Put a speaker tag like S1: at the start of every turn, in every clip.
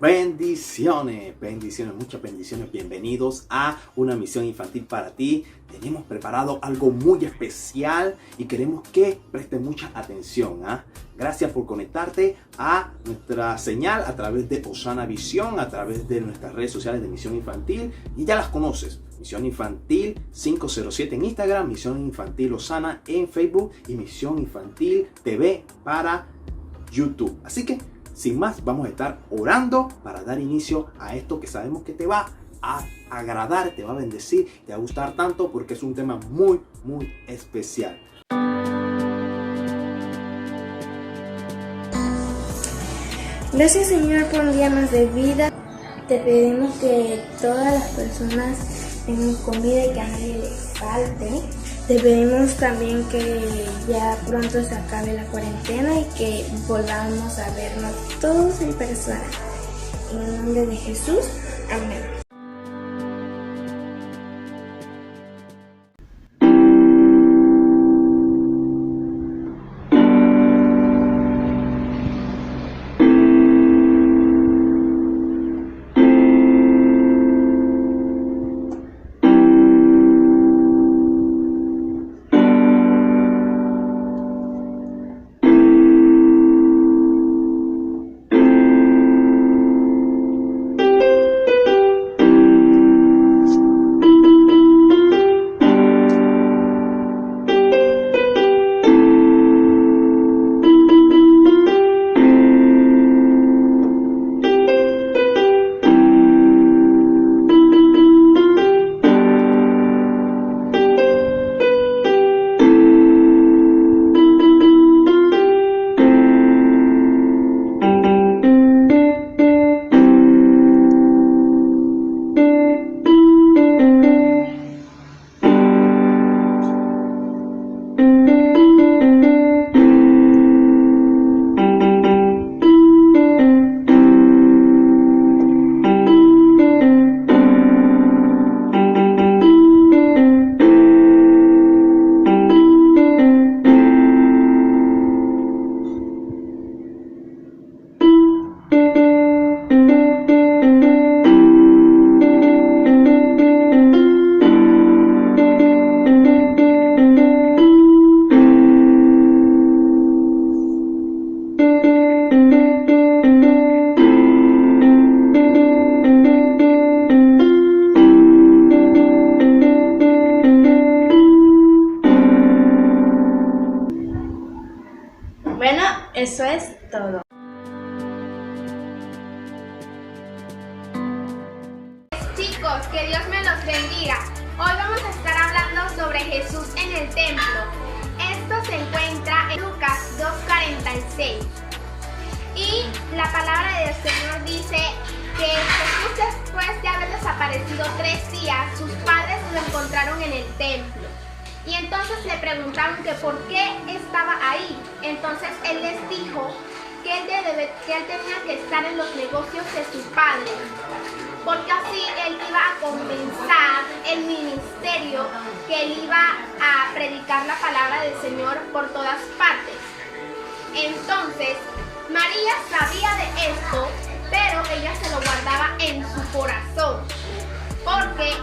S1: Bendiciones, bendiciones, muchas bendiciones. Bienvenidos a una misión infantil para ti. Tenemos preparado algo muy especial y queremos que prestes mucha atención. Gracias por conectarte a nuestra señal a través de Osana Visión, a través de nuestras redes sociales de Misión Infantil. Y ya las conoces. Misión Infantil 507 en Instagram, Misión Infantil Osana en Facebook y Misión Infantil TV para YouTube. Así que sin más, vamos a estar orando para dar inicio a esto que sabemos que te va a agradar, te va a bendecir, te va a gustar tanto porque es un tema muy, muy especial.
S2: Gracias, Señor, por un día más de vida. Te pedimos que todas las personas tengan comida y que a nadie les falte. Te pedimos también que ya pronto se acabe la cuarentena y que volvamos a vernos todos en persona. En el nombre de Jesús, amén. Bueno, eso es todo.
S3: Chicos, que Dios me los bendiga. Hoy vamos a estar hablando sobre Jesús en el templo. Esto se encuentra en Lucas 2:46. Y la palabra del Señor dice que Jesús, después de haber desaparecido 3 días, sus padres lo encontraron en el templo. Y entonces le preguntaron que por qué estaba ahí. Entonces él les dijo que él tenía que estar en los negocios de su padre, porque así él iba a comenzar el ministerio, que él iba a predicar la palabra del Señor por todas partes. Entonces María sabía de esto, pero ella se lo guardaba en su corazón, porque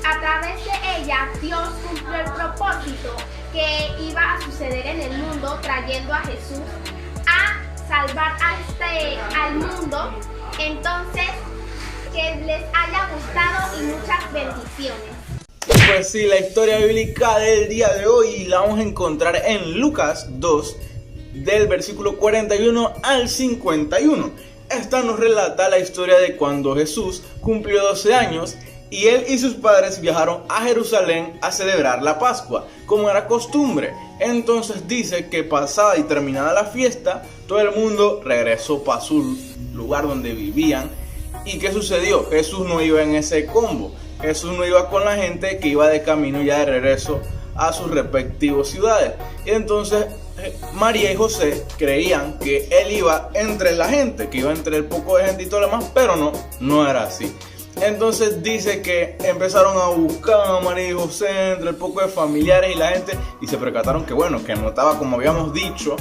S3: a través de ella Dios cumplió el propósito que iba a suceder en el mundo, trayendo a Jesús a salvar al mundo. Entonces, que les haya gustado y muchas bendiciones.
S4: Pues sí, la historia bíblica del día de hoy la vamos a encontrar en Lucas 2, del versículo 41 al 51. Esta nos relata la historia de cuando Jesús cumplió 12 años y él y sus padres viajaron a Jerusalén a celebrar la Pascua, como era costumbre. Entonces dice que pasada y terminada la fiesta, todo el mundo regresó para su lugar donde vivían. ¿Y qué sucedió? Jesús no iba en ese combo. Jesús no iba con la gente que iba de camino ya de regreso a sus respectivas ciudades. Y entonces María y José creían que él iba entre la gente, que iba entre el poco de gente y todo lo demás, pero no era así. Entonces dice que empezaron a buscar a María y José entre el poco de familiares y la gente, y se percataron que bueno, que no estaba como habíamos dicho,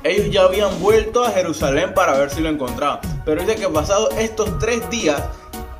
S4: ellos ya habían vuelto a Jerusalén para ver si lo encontraban. Pero dice que pasados estos 3 días,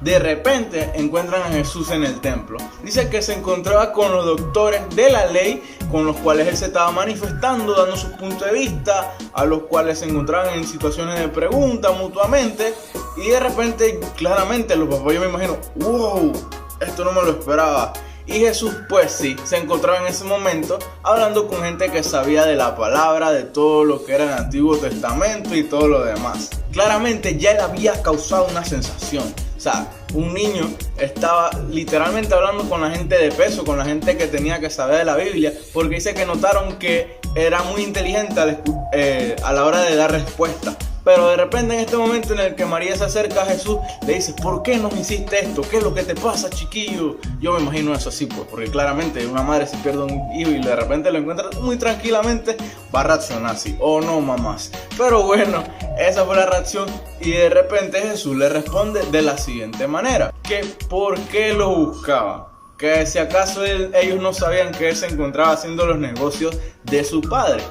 S4: de repente encuentran a Jesús en el templo. Dice que se encontraba con los doctores de la ley, con los cuales él se estaba manifestando, dando su punto de vista, a los cuales se encontraban en situaciones de pregunta mutuamente. Y de repente, claramente, los papás, yo me imagino, wow, esto no me lo esperaba. Y Jesús, pues sí, se encontraba en ese momento hablando con gente que sabía de la palabra, de todo lo que era el Antiguo Testamento y todo lo demás. Claramente ya él había causado una sensación. O sea, un niño estaba literalmente hablando con la gente de peso, con la gente que tenía que saber de la Biblia, porque dice que notaron que era muy inteligente a la hora de dar respuesta. Pero de repente, en este momento en el que María se acerca a Jesús, le dice: ¿por qué nos hiciste esto? ¿Qué es lo que te pasa, chiquillo? Yo me imagino eso así, pues, porque claramente una madre, si pierde un hijo y de repente lo encuentra muy tranquilamente, va a reaccionar así: oh no, mamás. Pero bueno, esa fue la reacción. Y de repente Jesús le responde de la siguiente manera: que por qué lo buscaban, que si acaso ellos no sabían que él se encontraba haciendo los negocios de su padre.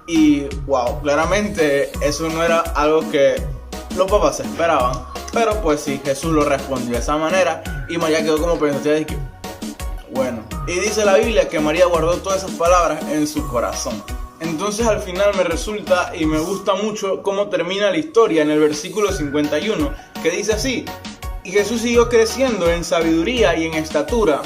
S4: Y wow, claramente eso no era algo que los papás esperaban. Pero pues sí, Jesús lo respondió de esa manera y María quedó como pensativa de que, bueno. Y dice la Biblia que María guardó todas esas palabras en su corazón. Entonces al final me resulta y me gusta mucho cómo termina la historia en el versículo 51, que dice así: y Jesús siguió creciendo en sabiduría y en estatura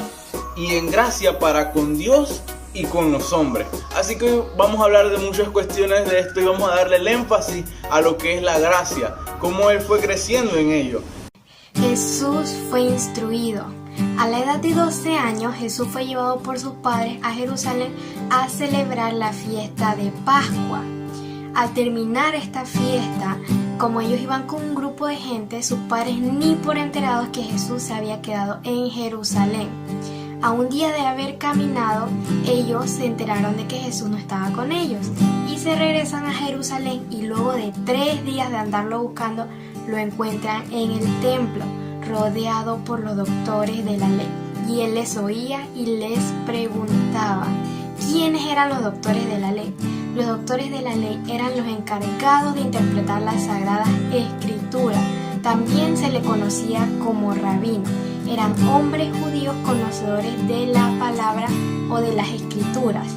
S4: y en gracia para con Dios y con los hombres. Así que hoy vamos a hablar de muchas cuestiones de esto y vamos a darle el énfasis a lo que es la gracia, cómo él fue creciendo en ello.
S2: Jesús fue instruido. A la edad de 12 años, Jesús fue llevado por sus padres a Jerusalén a celebrar la fiesta de Pascua. Al terminar esta fiesta, como ellos iban con un grupo de gente, sus padres ni por enterados que Jesús se había quedado en Jerusalén. A un día de haber caminado, ellos se enteraron de que Jesús no estaba con ellos y se regresan a Jerusalén, y luego de 3 días de andarlo buscando, lo encuentran en el templo, rodeado por los doctores de la ley. Y él les oía y les preguntaba. ¿Quiénes eran los doctores de la ley? Los doctores de la ley eran los encargados de interpretar las sagradas escrituras. También se le conocía como rabino. Eran hombres judíos conocedores de la palabra o de las escrituras.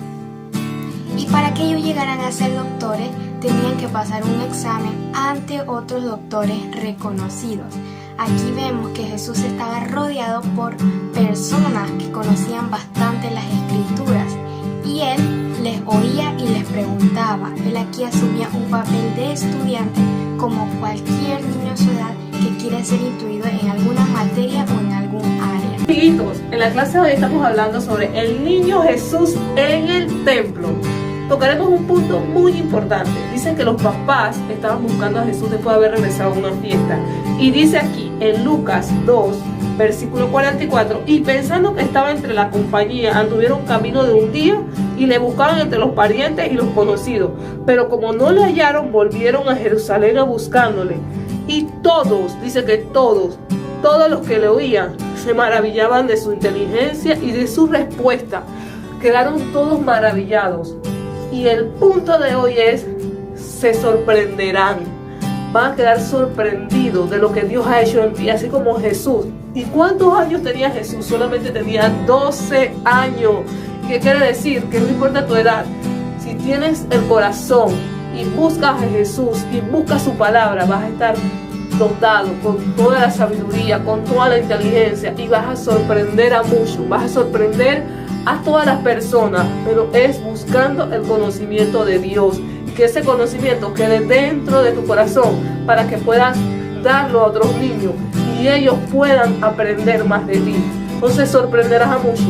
S2: Y para que ellos llegaran a ser doctores, tenían que pasar un examen ante otros doctores reconocidos. Aquí vemos que Jesús estaba rodeado por personas que conocían bastante las escrituras, y él les oía y les preguntaba. Él aquí asumía un papel de estudiante como cualquier niño de su edad que quiere ser instruido en alguna materia o en algún área.
S5: Amiguitos, en la clase de hoy estamos hablando sobre el niño Jesús en el templo. Tocaremos un punto muy importante. Dice que los papás estaban buscando a Jesús después de haber regresado a una fiesta. Y dice aquí en Lucas 2, versículo 44, y pensando que estaba entre la compañía, anduvieron camino de un día y le buscaban entre los parientes y los conocidos. Pero como no le hallaron, volvieron a Jerusalén buscándole. Y todos, dice que todos los que le oían se maravillaban de su inteligencia y de su respuesta. Quedaron todos maravillados. Y el punto de hoy es: se sorprenderán. Van a quedar sorprendidos de lo que Dios ha hecho en ti, así como Jesús. ¿Y cuántos años tenía Jesús? Solamente tenía 12 años. ¿Qué quiere decir? Que no importa tu edad, si tienes el corazón y buscas a Jesús y buscas su palabra, vas a estar dotado con toda la sabiduría, con toda la inteligencia, y vas a sorprender a muchos, vas a sorprender a todas las personas. Pero es buscando el conocimiento de Dios, que ese conocimiento quede dentro de tu corazón para que puedas darlo a otros niños y ellos puedan aprender más de ti. Entonces sorprenderás a muchos.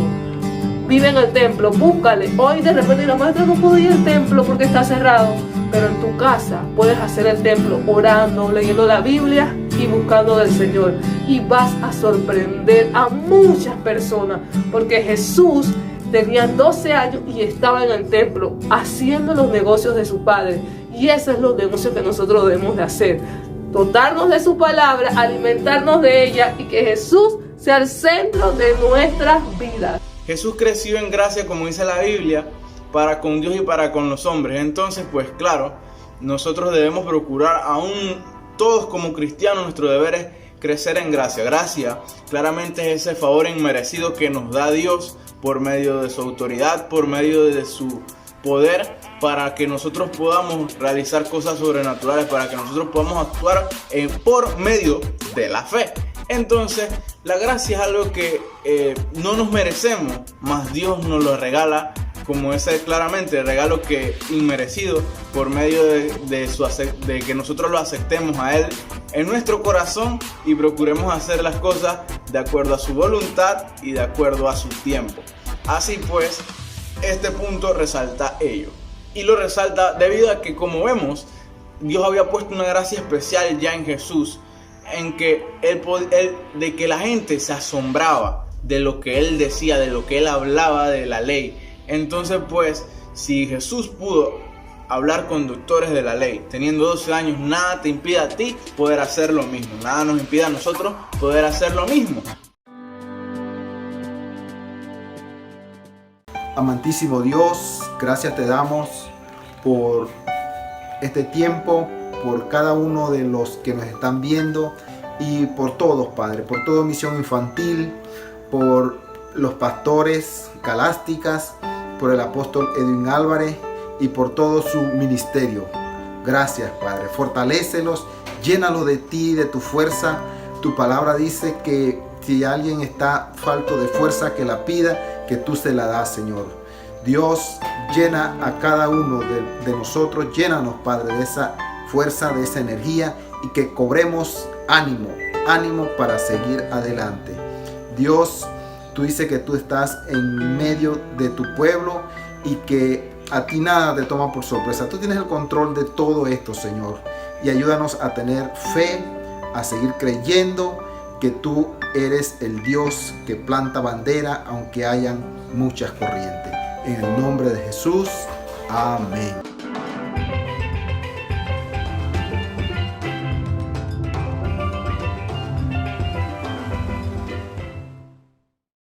S5: Vive en el templo, búscale. Hoy de repente la maestra no puedo ir al templo porque está cerrado, pero en tu casa puedes hacer el templo orando, leyendo la Biblia y buscando del Señor, y vas a sorprender a muchas personas, porque Jesús tenía 12 años y estaba en el templo haciendo los negocios de su padre, y esos son los negocios que nosotros debemos de hacer: dotarnos de su palabra, alimentarnos de ella, y que Jesús sea el centro de nuestras vidas.
S4: Jesús creció en gracia, como dice la Biblia, para con Dios y para con los hombres. Entonces, pues claro, nosotros debemos procurar, aún todos como cristianos, nuestro deber es crecer en gracia. Gracia claramente es ese favor inmerecido que nos da Dios por medio de su autoridad, por medio de su poder, para que nosotros podamos realizar cosas sobrenaturales, para que nosotros podamos actuar por medio de la fe. Entonces, la gracia es algo que no nos merecemos, mas Dios nos lo regala, como ese claramente regalo que inmerecido, por medio de que nosotros lo aceptemos a Él en nuestro corazón y procuremos hacer las cosas de acuerdo a su voluntad y de acuerdo a su tiempo. Así pues, este punto resalta ello. Y lo resalta debido a que, como vemos, Dios había puesto una gracia especial ya en Jesús, en que de que la gente se asombraba de lo que Él decía, de lo que Él hablaba de la ley. Entonces, pues, si Jesús pudo hablar con doctores de la ley teniendo 12 años, nada te impide a ti poder hacer lo mismo. Nada nos impide a nosotros poder hacer lo mismo.
S6: Amantísimo Dios, gracias te damos por este tiempo, por cada uno de los que nos están viendo y por todos, Padre, por toda Misión Infantil, por los pastores Calásticas, por el apóstol Edwin Álvarez y por todo su ministerio. Gracias, Padre, fortalécelos, llénalos de ti, de tu fuerza. Tu palabra dice que si alguien está falto de fuerza, que la pida, que tú se la das, Señor. Dios, llena a cada uno de nosotros, llénanos, Padre, de esa fuerza, de esa energía, y que cobremos ánimo para seguir adelante. Dios, tú dices que tú estás en medio de tu pueblo y que a ti nada te toma por sorpresa. Tú tienes el control de todo esto, Señor, y ayúdanos a tener fe, a seguir creyendo que tú eres el Dios que planta bandera aunque hayan muchas corrientes. En el nombre de Jesús, amén.